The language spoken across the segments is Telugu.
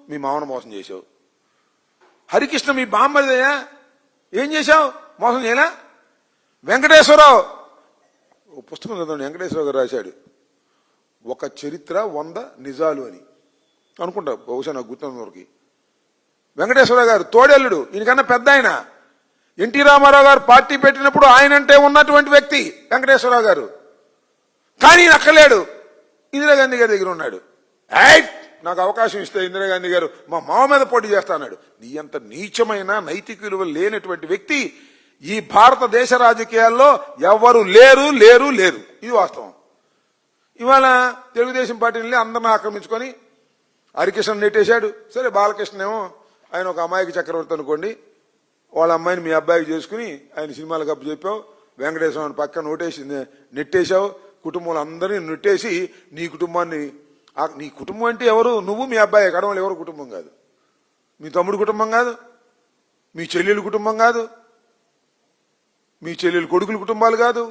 మీ మామను మోసం చేశావు. హరికృష్ణ మీ బామ్మరిదయ్యా, ఏం చేశావు? మోసం చేయలే. వెంకటేశ్వరరావు పుస్తకం చదవండి, వెంకటేశ్వరరావు గారు రాశాడు ఒక చరిత్ర 100 నిజాలు అని అనుకుంటా, బహుశా నాకు గుర్తున్నవరకు. వెంకటేశ్వరరావు గారు తోడేళ్లుడు, ఈయనకన్నా పెద్ద ఆయన. ఎన్టీ రామారావు గారు పార్టీ పెట్టినప్పుడు ఆయనంటే ఉన్నటువంటి వ్యక్తి వెంకటేశ్వరరావు గారు. కానీ ఈయన అక్కర్లేడు, ఇందిరాగాంధీ గారి దగ్గర ఉన్నాడు. నాకు అవకాశం ఇస్తే ఇందిరాగాంధీ గారు మా మామ మీద పోటీ చేస్తా అన్నాడు. నీ అంత నీచమైన నైతిక విలువలు లేనటువంటి వ్యక్తి ఈ భారతదేశ రాజకీయాల్లో ఎవరు లేరు లేరు లేరు. ఇది వాస్తవం. ఇవాళ తెలుగుదేశం పార్టీని అందరిని ఆక్రమించుకొని హరికృష్ణ నెట్టేశాడు. సరే, బాలకృష్ణ ఏమో ఆయన ఒక అమ్మాయికి చక్రవర్తి అనుకోండి, వాళ్ళ అమ్మాయిని మీ అబ్బాయికి చేసుకుని ఆయన సినిమాలకు అప్పు చెప్పావు. వెంకటేశ్వర పక్కన నెట్టేశావు. కుటుంబంలో అందరినీ నెట్టేసి నీ కుటుంబాన్ని, నీ కుటుంబం అంటే ఎవరు? నువ్వు మీ అబ్బాయి, కడవలు ఎవరు కుటుంబం కాదు. మీ తమ్ముడు కుటుంబం కాదు, మీ చెల్లెలు కుటుంబం కాదు, మీ చెల్లెలు కొడుకుల కుటుంబాలు కాదు,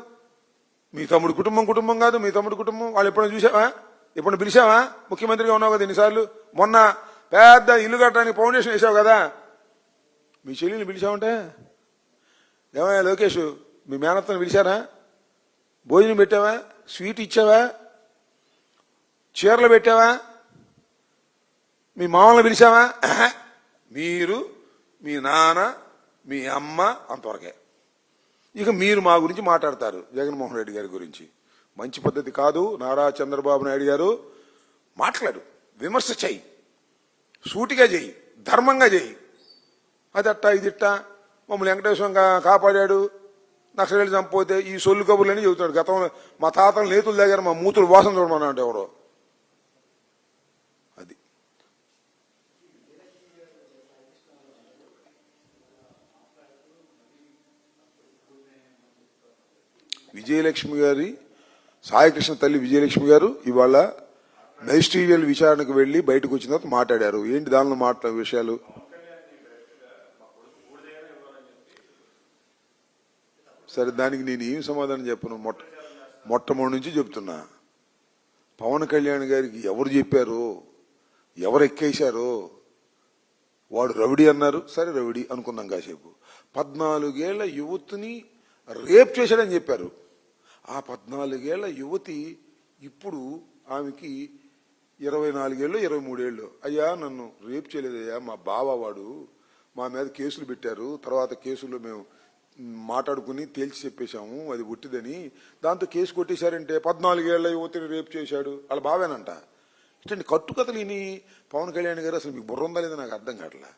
మీ తమ్ముడు కుటుంబం కాదు. మీ తమ్ముడు కుటుంబం వాళ్ళు ఎప్పుడైనా చూసావా? ఎప్పుడు పిలిచావా? ముఖ్యమంత్రిగా ఉన్నావు కదా ఎన్నిసార్లు. మొన్న పెద్ద ఇల్లు కట్టడానికి ఫౌండేషన్ వేసావు కదా, మీ చెల్లెలు పిలిచావంటే ఏమయ్యా లోకేష్, మీ మేనత్తను పిలిచారా? భోజనం పెట్టావా? స్వీట్ ఇచ్చావా? చీరలు పెట్టావా? మీ మామూలు పిలిచావా? మీరు, మీ నాన్న, మీ అమ్మ అంతవరకే. ఇక మీరు మా గురించి మాట్లాడతారు, జగన్మోహన్ రెడ్డి గారి గురించి. మంచి పద్ధతి కాదు. నారా చంద్రబాబు నాయుడు గారు మాట్లాడు, విమర్శ చెయ్యి, సూటిగా చెయ్యి, ధర్మంగా చెయ్యి. అది అట్టా ఇది ఇట్టా మమ్మల్ని వెంకటేశ్వరం కాపాడాడు, నక్సలైట్లు చంపిపోతే ఈ సొల్లు కబుర్లని చెబుతాడు. గతంలో మా తాతలు నేతుల దగ్గర మా మూతులు వాసన చూడమన్నా అంటే ఎవరో. అది విజయలక్ష్మి గారి, సాయికృష్ణ తల్లి విజయలక్ష్మి గారు ఇవాళ మెజిస్ట్రీరియల్ విచారణకు వెళ్లి బయటకు వచ్చిన తర్వాత మాట్లాడారు. ఏంటి దానిలో మాట్లాడే విషయాలు? సరే, దానికి నేను ఏం సమాధానం చెప్పను. మొట్టమొదటి నుంచి చెప్తున్నా, పవన్ కళ్యాణ్ గారికి ఎవరు చెప్పారో, ఎవరు ఎక్కేశారో, వాడు రౌడీ అన్నారు. సరే, రౌడీ అనుకుందాం కాసేపు. 14 ఏళ్ల యువతిని రేప్ చేశాడని చెప్పారు. ఆ 14 ఏళ్ల యువతి ఇప్పుడు ఆమెకి 24 ఏళ్ళు 23 ఏళ్ళు. అయ్యా నన్ను రేప్ చేయలేదయ్యా, మా బావ వాడు, మా మీద కేసులు పెట్టారు. తర్వాత కేసుల్లో మేము మాట్లాడుకుని తేల్చి చెప్పేశాము అది ఉట్టిదని. దాంతో కేసు కొట్టేశారంటే 14 ఏళ్ల యువతిని రేప్ చేశాడు వాళ్ళ బావేనంట. ఇట్లాంటి కట్టుకథలు విని పవన్ కళ్యాణ్ గారు అసలు మీకు బుర్ర ఉందా లేదా నాకు అర్థం కావట్లా.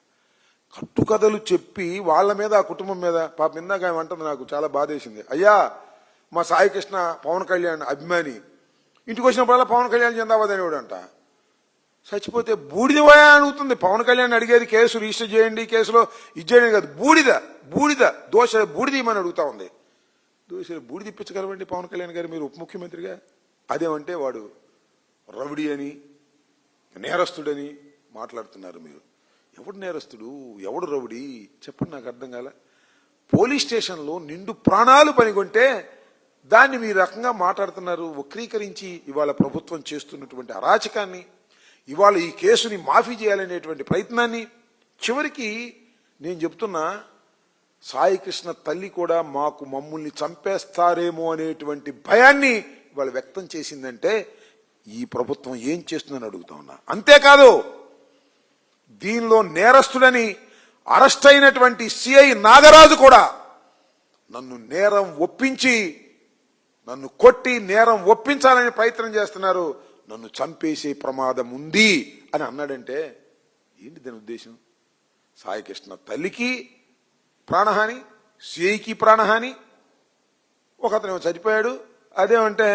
కట్టుకథలు చెప్పి వాళ్ళ మీద, ఆ కుటుంబం మీద, పాప ఇందాక ఆమె అంటుంది, నాకు చాలా బాధేసింది. అయ్యా మా సాయికృష్ణ పవన్ కళ్యాణ్ అభిమాని, ఇంటికి వచ్చినప్పుడల్లా పవన్ కళ్యాణ్ జిందాబాద్ అనేవాడు అంట. చచ్చిపోతే బూడిదవయా అడుగుతుంది. పవన్ కళ్యాణ్ అడిగేది కేసు రిజిస్టర్ చేయండి, కేసులో ఇచ్చేయండి కాదు, బూడిద దోష బూడిదీమని అడుగుతా ఉంది. దోష బూడిద ఇప్పించగలవండి పవన్ కళ్యాణ్ గారు మీరు ఉప ముఖ్యమంత్రిగా? అదేమంటే వాడు రౌడీ అని, నేరస్తుడని మాట్లాడుతున్నారు మీరు. ఎవడు నేరస్తుడు, ఎవడు రౌడీ చెప్పండి, నాకు అర్థం కాల. పోలీస్ స్టేషన్లో నిండు ప్రాణాలు పనికొంటే దాన్ని మీ రకంగా మాట్లాడుతున్నారు. వక్రీకరించి ఇవాళ ప్రభుత్వం చేస్తున్నటువంటి అరాచకాన్ని, ఇవాళ ఈ కేసుని మాఫీ చేయాలనేటువంటి ప్రయత్నాన్ని, చివరికి నేను చెప్తున్నా, సాయికృష్ణ తల్లి కూడా మమ్మల్ని చంపేస్తారేమో అనేటువంటి భయాన్ని ఇవాళ వ్యక్తం చేసిందంటే ఈ ప్రభుత్వం ఏం చేస్తుందని అడుగుతా ఉన్నా. అంతేకాదు, దీనిలో నేరస్తుడని అరెస్ట్ అయినటువంటి సిఐ నాగరాజు కూడా నన్ను నేరం ఒప్పించి, నన్ను కొట్టి నేరం ఒప్పించాలని ప్రయత్నం చేస్తున్నారు, నన్ను చంపేసే ప్రమాదం ఉంది అని అన్నాడంటే ఏంటి దాని ఉద్దేశం? సాయికృష్ణ తల్లికి ప్రాణహాని, సిఐకి ప్రాణహాని, ఒకతనేమో చనిపోయాడు. అదేమంటే